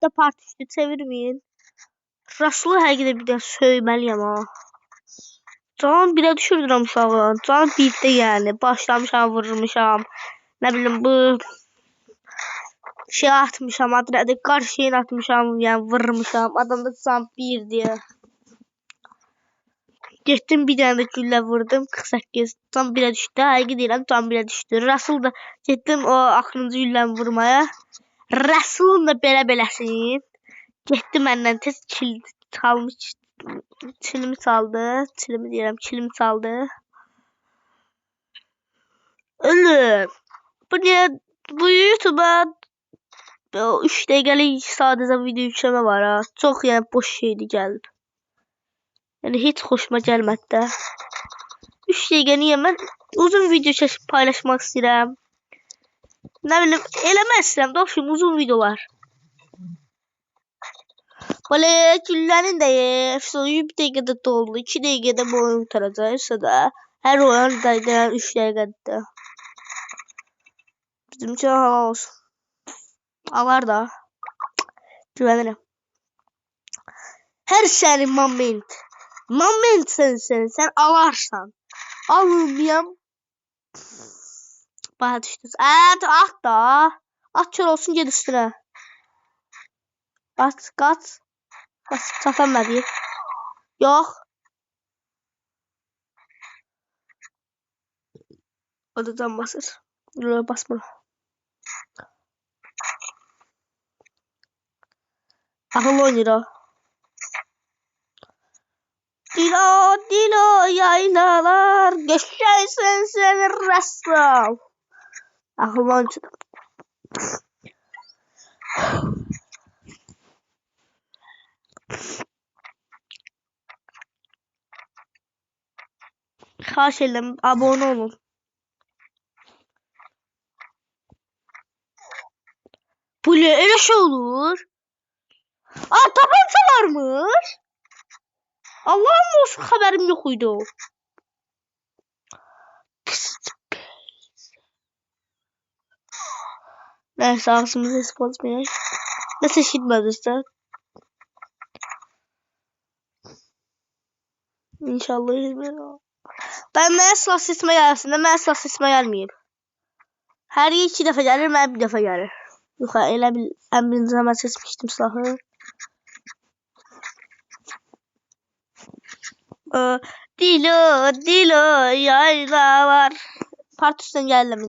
Da part 3'te çevirmeyin. Rasulu hər gidə bir də söyməliyəm ha. Can birə düşürdürəm uşağı. Can birdə yəni. Başlamışam, vurmuşam. Nə bilim bu şey atmışam, adı nədir? Qarşıya atmışam, yəni vurmuşam. Adamda can 1 deyə. Getdim bir dənə də güllə vurdum. 48. Can 1'ə düşdü. Həqiqi deyirəm, can 1'ə düşdü. Rasul da getdim o axırıncı gülləni vurmaya. Rasulun da belə-beləsin. Getdi məndən tez çilimi çaldı. Çilimi deyirəm, çilimi çaldı. Ölüm. Bu YouTube'a 3 dəqiqəlik sadəcə video yükləmə var ha. Çox yəni boş şeydi gəldi. Yəni heç xoşuma gəlmədi də. 3 dəqiqə niyə mən uzun video çəkib paylaşmaq istəyirəm. Nə bilim eləmək istəyirəm də uzun videolar. Böyle güllənin də son 1 dəqiqədə doldu. 2 dəqiqədə bu oyun qutaracaqsa da hər oyun da 3 dəqiqədə. Bizim üçün hava olsun. Alar da. Güvənirəm. Hər sənin moment. Moment sen alarsan. Almayam. Baha düşdünüz. At da. At kör olsun ged üstünə. Qaç. Çatanmadı. Yox. O da can basır. Basmır. Akıllı oynayır o. Dilo yaylalar. Geçersen sen Rasul. Akıllı oyuncu. Xahiş edirəm, abone olun. Bu ne öyle şey olur? Tabanca varmış. Allah'ım olsun haberim yok idi. Neyse ağzımıza sponsor. Nasıl işitmediyse. İnşallah izlemiyor. Ben asla sesime gelsin. Ben asla sesime gelmeyeyim. Her 2 dəfə gəlir, mən 1 dəfə gəlir. Yox, elə bil ən birinci zaman seçmişdim silahı. Dilo yaylalar. Part 3'ten gəldim.